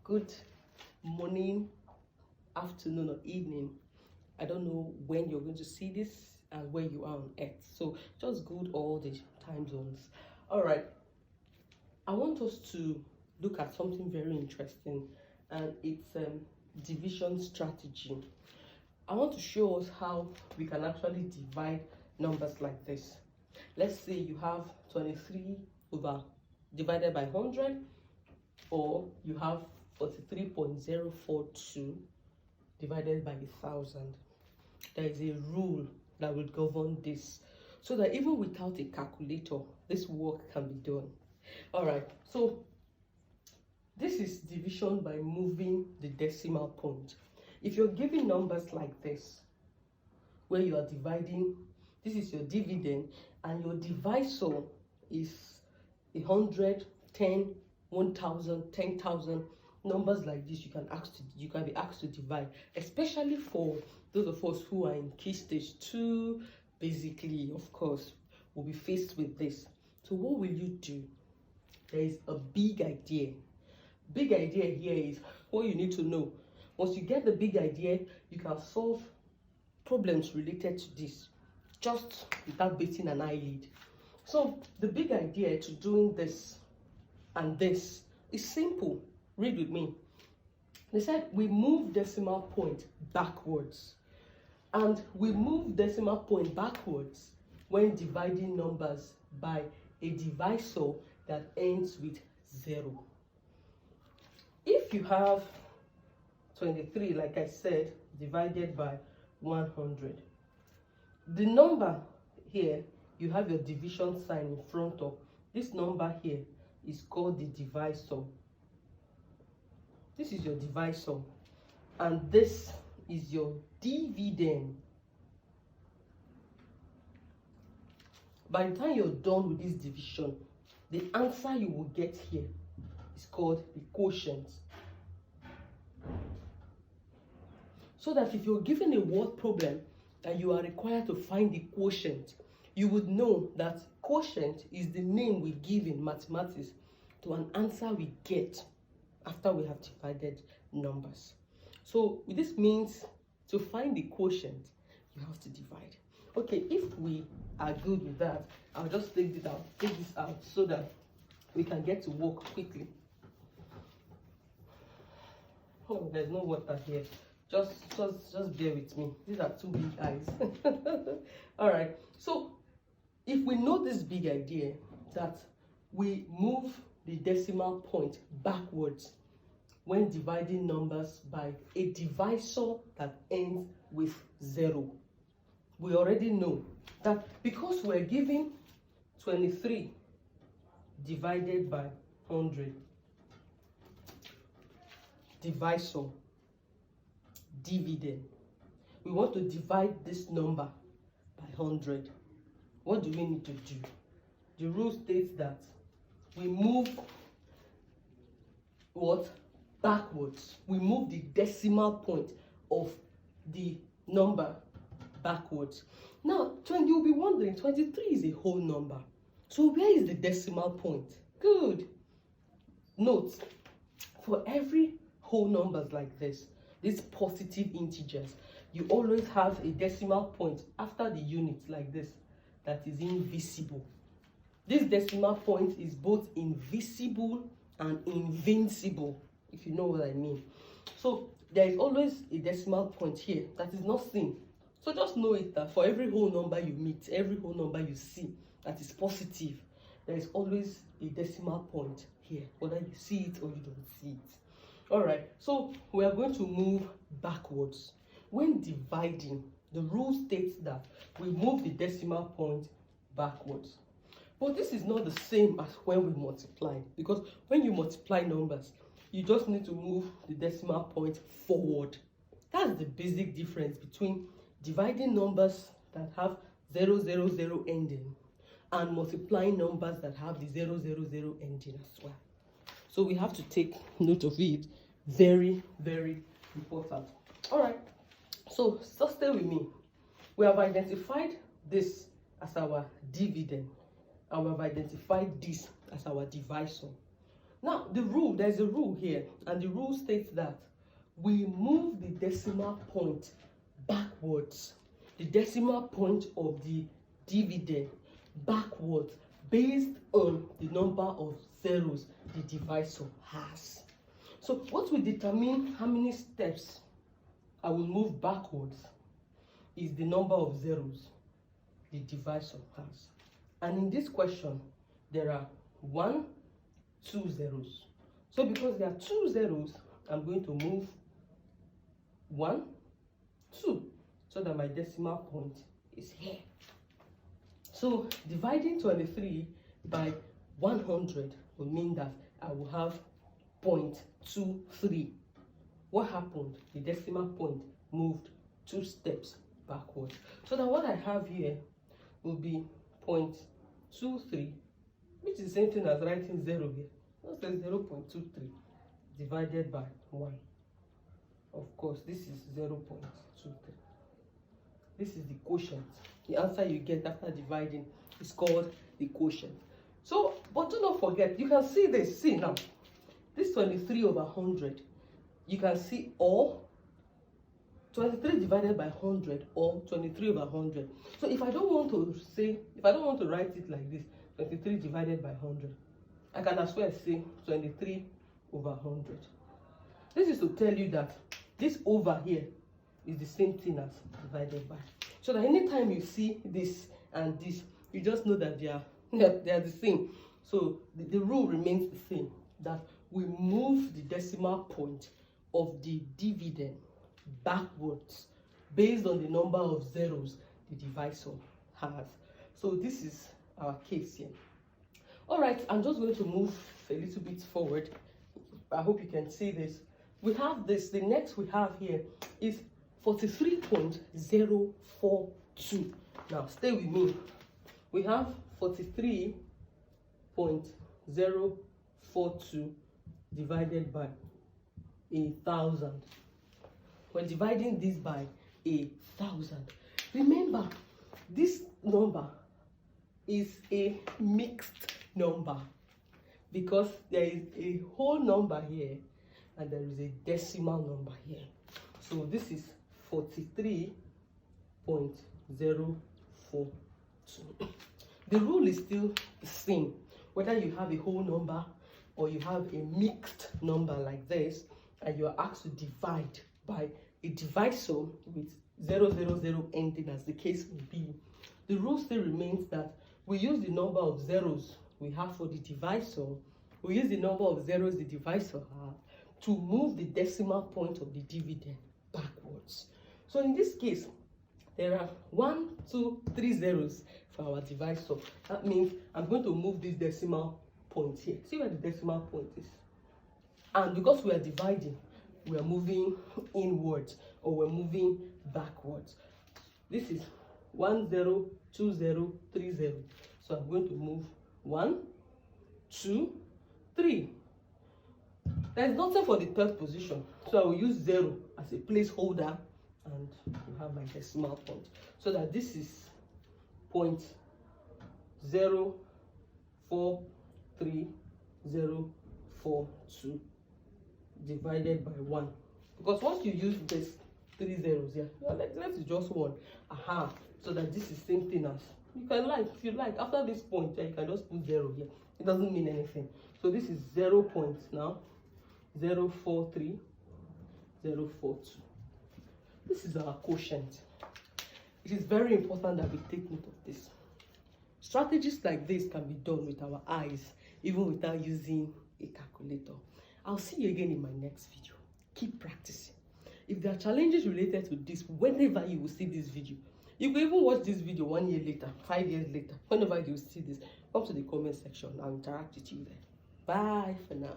good morning, afternoon, or evening. I don't know when you're going to see this and where you are on earth, so just good all the time zones. All right, I want us to look at something very interesting, and it's division strategy. I want to show us how we can actually divide numbers like this. Let's say you have 23 over divided by 100, or you have 43.042 divided by 1000. There is a rule that will govern this, so that even without a calculator, this work can be done. All right, so this is division by moving the decimal point. If you're giving numbers like this, where you are dividing, this is your dividend, and your divisor is 100, 10, 1000, 10,000. Numbers like this, you can be asked to divide, especially for those of us who are in key stage 2. Basically, of course, will be faced with this. So what will you do? There is a big idea. Big idea here is what you need to know. Once you get the big idea, you can solve problems related to this just without batting an eyelid. So the big idea to doing this and this is simple. Read with me. They said we move decimal point backwards, and we move decimal point backwards when dividing numbers by a divisor that ends with 0. If you have 23, like I said, divided by 100, the number here, you have your division sign in front of this number here, is called the divisor. This is your divisor, and this is your dividend. By the time you're done with this division, the answer you will get here is called the quotient. So that if you're given a word problem and you are required to find the quotient, you would know that quotient is the name we give in mathematics to an answer we get after we have divided numbers. So this means to find the quotient, you have to divide. Okay, if we are good with that, I'll just take this out so that we can get to work quickly. Oh, there's no water here. Just bear with me. These are two big eyes. All right. So if we know this big idea that we move the decimal point backwards when dividing numbers by a divisor that ends with 0, we already know that because we're giving 23 divided by 100, divisor, dividend, we want to divide this number by 100. What do we need to do? The rule states that we move what? Backwards. We move the decimal point of the number backwards. Now, you'll be wondering, 23 is a whole number. So where is the decimal point? Good. Note, for every whole numbers like this, these positive integers, you always have a decimal point after the unit like this that is invisible. This decimal point is both invisible and invincible, if you know what I mean. So there is always a decimal point here that is not seen. So just know it that for every whole number you meet, every whole number you see that is positive, there is always a decimal point here, whether you see it or you don't see it. All right, so we are going to move backwards. When dividing, the rule states that we move the decimal point backwards. But this is not the same as when we multiply, because when you multiply numbers, you just need to move the decimal point forward. That's the basic difference between dividing numbers that have 000 ending and multiplying numbers that have the 000 ending as well. So we have to take note of it. Very, very important. All right, so stay with me. We have identified this as our dividend, and we have identified this as our divisor. Now, there's a rule here, and the rule states that we move the decimal point backwards, the decimal point of the dividend backwards, based on the number of zeros the divisor has. So what will determine how many steps I will move backwards is the number of zeros the divisor has. And in this question, there are 1, 2 zeros. So because there are 2 zeros, I'm going to move 1, 2, so that my decimal point is here. So dividing 23 by 100 will mean that I will have 0.23. What happened? The decimal point moved 2 steps backwards. So that what I have here will be 0.23, which is the same thing as writing 0 here. Let's say 0.23 divided by 1. Of course, this is 0.23. This is the quotient. The answer you get after dividing is called the quotient. So, but do not forget, you can see this. See now, this 23 over 100. You can see or 23 divided by 100 or 23 over 100. So if I don't want to write it like this, 23 divided by 100, I can as well say 23 over 100. This is to tell you that this over here is the same thing as divided by. So that anytime you see this and this, you just know that they are the same. So the rule remains the same, that we move the decimal point of the dividend backwards based on the number of zeros the divisor has. So this is our case here. All right, I'm just going to move a little bit forward. I hope you can see this. We have this. The next we have here is 43.042. Now stay with me. We have 43.042 divided by 1,000. We're dividing this by 1,000. Remember, this number is a mixed number because there is a whole number here and there is a decimal number here. So this is 43.042. The rule is still the same, whether you have a whole number or you have a mixed number like this, and you are asked to divide by a divisor with 000 ending, as the case may be. The rule still remains that we use the number of zeros we have for the divisor, we use the number of zeros the divisor has to move the decimal point of the dividend backwards. So in this case, there are 1, 2, 3 zeros for our divisor. That means I'm going to move this decimal point here. See where the decimal point is. And because we are dividing, we are moving inwards or we're moving backwards. This is 1 0, 2 0, 3 0. So I'm going to move 1, 2, 3. There's nothing for the third position, so I will use 0 as a placeholder, and you have my decimal point. So that this is 0.043,042 divided by 1. Because once you use this 3 zeros here, let's just 1. Aha. So that this is same thing as, you can if you like, after this point, you can just put 0 here. It doesn't mean anything. So this is 0 points now. 0.043,042. This is our quotient. It is very important that we take note of this. Strategies like this can be done with our eyes, even without using a calculator. I'll see you again in my next video. Keep practicing. If there are challenges related to this, whenever you will see this video, you can even watch this video 1 year later, 5 years later, whenever you see this, come to the comment section. I'll interact with you there. Bye for now.